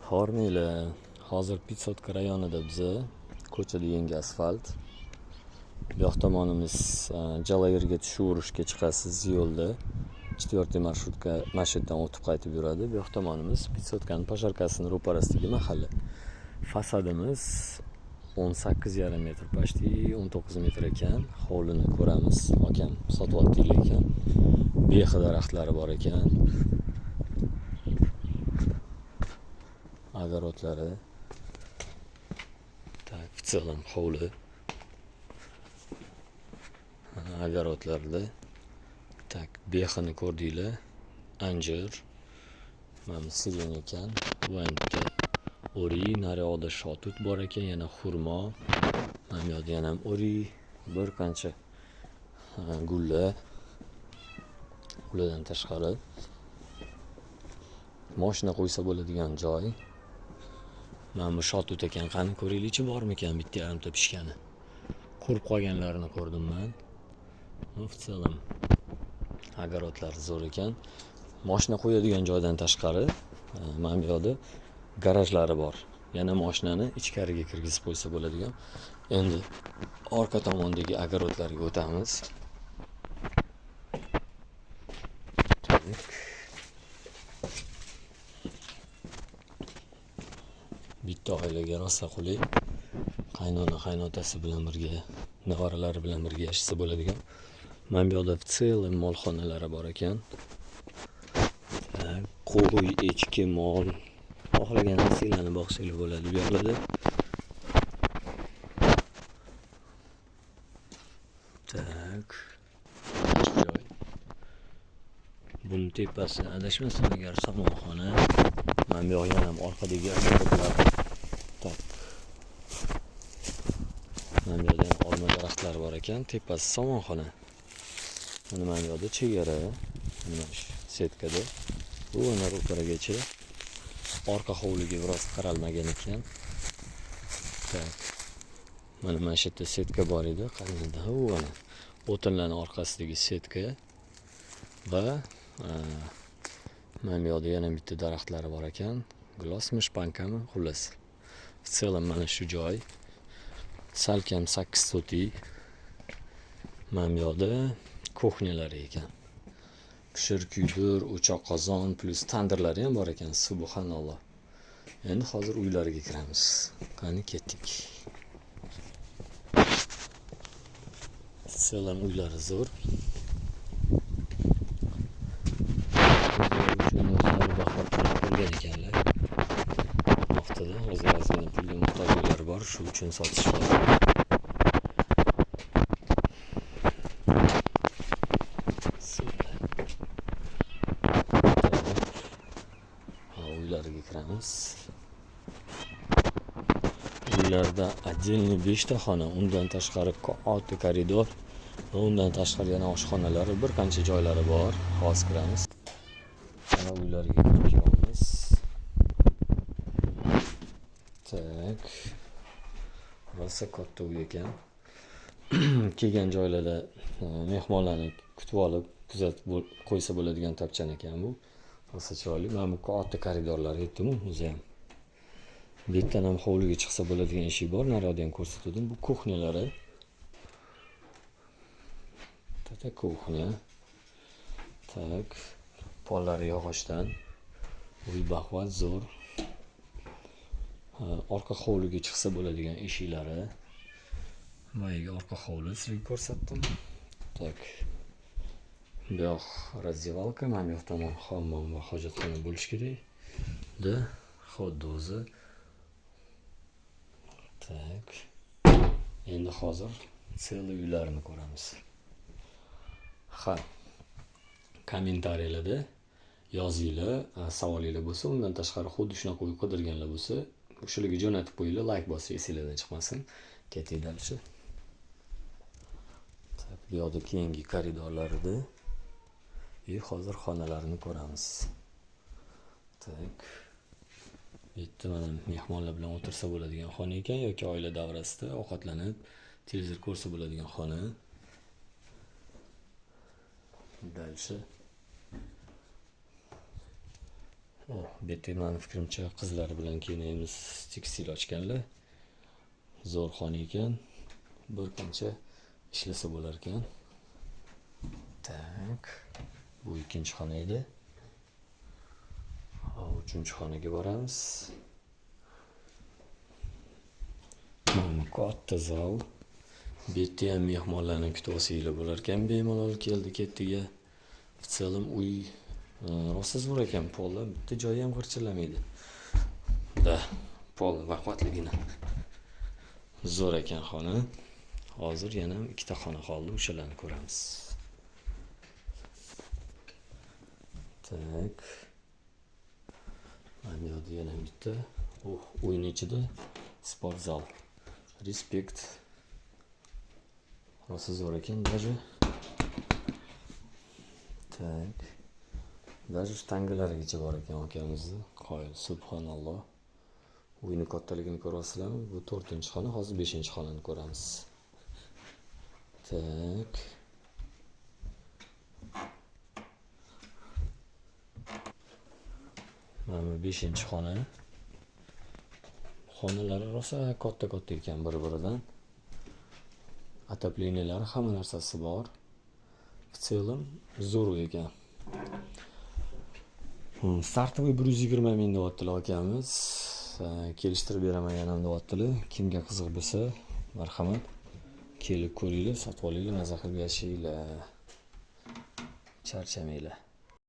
Hormiyli, hozir 500 rayonida biza ko'chada yangi asfalt. Bu yoq tomonimiz Jalayirga tushib-urishga chiqasiz yo'lda. 4 marshrutka marshrutsidan o'tib qaytib yuradi. Bu yoq tomonimiz 500 kaning posharkasining ro'parasidagi mahalla. Fasadimiz 18,5 metr, почти 19 metr ekan. Hovlini ko'ramiz. Akam sotib oldik ekan. Behi daraxtlari bor ekan. Agarotlari. Tak, в целом hovli. Agarotlarda. Tak, behini ko'rdinglar. Anjir. Mana siren ekan. Bu yerda ori, naryoqda shotut bor ekan, yana xurmo. Mana bu yerda yana ori, bir qancha gullar. Ulardan tashqari mashina qo'ysa bo'ladigan joy. Mana bu shotut ekan, qani ko'ringlar-chi bormikan bitta yarimta pishgani. Qurib qolganlarini ko'rdim men. В целом agarotlar zo'r ekan. Mashina qo'yadigan joydan tashqari mana bu yerda garajlari bor. Yana mashinani ichkariga kirgizib qo'ysa bo'ladigan. Endi orqa tomondagi agarotlarga o'tamiz. Bitta oilaga rosa qulay. Qaynona qaynotasi bilan birga, nevaralari bilan birga yashasa bo'ladigan. Mana bu yerda целый molxonalari bor ekan. Qo'y, echki, mol, xohlagan narsalarni boqsanglar bo'ladi bu yerlarda. Tak. Joy. Buni tepasi adashmasam agar somonxona. Mana bu yoq ham orqadagi agarotlar. Tak. Mana bu yerda olma daraxtlari bor ekan, tepasi somonxona. Mana bu yerda chegara, mana shu setkada. Bu ana ro'paragacha orqa hovliga biroz qaralmagan ekan. Tak. Mana shu yerda setka bor edi, qanday u ana o'tinlarning orqasidagi setka va mana bu yerda yana bitta daraxtlari bor ekan. Glosmi, shpankami, xullas. В целом mana shu joy salkam 8 sotik. Mana bu yerda kuxnalari ekan. Pishir kuydir, o'choq qozon plus tandirlari ham bor ekan. Subhanalloh. Endi hozir uylariga kiramiz. Qani ketdik. Selam uylari zo'r. Qolgan ekanlar. Haftada o'zlarining pulga muhtojlari bor, shu uchun sotishadi. Uylariga kiramiz. Uylarda отдельный 5 ta xona, undan tashqari katta koridor va undan tashqari yana oshxonalari, bir qancha joylari bor. Hozir kiramiz. Mana uylariga kiramiz. Tak. Rosa katta uy ekan. Kelgan joylarda mehmonlarni kutib olib, kuzatib qo'ysa bo'ladigan topchan ekan bu. Rosa chiroyli. Mana bu katta koridorlar aytdim-ku, o'zi ham. Bu yerdan ham hovliga chiqsa bo'ladigan eshik bor, naryoqda ham ko'rsatdim. Bu kuxnalari. Tata kuxnya. Tak. Pollari yog'ochdan. Uy baquvvat zo'r. Orqa hovliga chiqsa bo'ladigan eshiklari. Mayga orqa hovli sizga ko'rsatdim. Tak. Bu yoq razdevalka, mana bu yoq tomon hammom va hojatxona bo'lish kerak. Da, xuddi o'zi. Tak. Endi hozir целый uylarini ko'ramiz. Ha. Kommentariyalarda yozinglar, savolinglar bo'lsa, undan tashqari xuddi shunaqa uy qidirganlar bo'lsa, o'shalarga jo'natib qo'yinglar, like bosib esinglardan chiqmasin. Keting dalchi. Tak, bu yoqda keyingi koridorlarida hozir xonalarini ko'ramiz. Tak. Bitta mana mehmonlar bilan o'tirsa bo'ladigan xona ekan yoki oila davrasida ovqatlanib, televizor ko'rsa bo'ladigan xona. Dalchi. Bu yerda meni fikrimcha qizlar bilan kiyinamiz tekstil ochganlar. Zo'r xona ekan. Bir qancha ishlasa bo'lar ekan. Tak. Bu ikkinchi xona edi. Hop, uchinchi xonaga boramiz. Mana katta zal. Bu yerda ham mehmonlarni kutib olsanglar bo'lar ekan. Bemalol keldi ketdiga. В целом uy rosa zo'r ekan, polda bitta joyi ham g'irchillamaydi. Da, pol vaqtligina. Zo'r ekan xona. Hozir yana ikkita xona qoldi, o'shalarni ko'ramiz. Tak. Mana yo'qda yana bitta. Uyning ichida sport zal. Respekt. Rosa zo'r ekan, даже. Tak. Даже shtangalarigacha bor ekan akamizni. Qoyil, subhanalloh. Uyni kattaligini ko'rasizlarmi? Bu 4-xona, hozir 5-xonani ko'ramiz. Tak. Mana 5-xona. Xonalari rosa katta ekan bir-biridan. Отоплениялari hamma narsasi bor. В целом zo'r ekan. Startovoy 120 ming deyaptilar akamiz. Kelishtirib beraman yana deyaptilar. Kimga qiziq bo'lsa, marhamat kelib ko'ringlar, sotib olinglar, maza qilib yashanglar. Charchamanglar.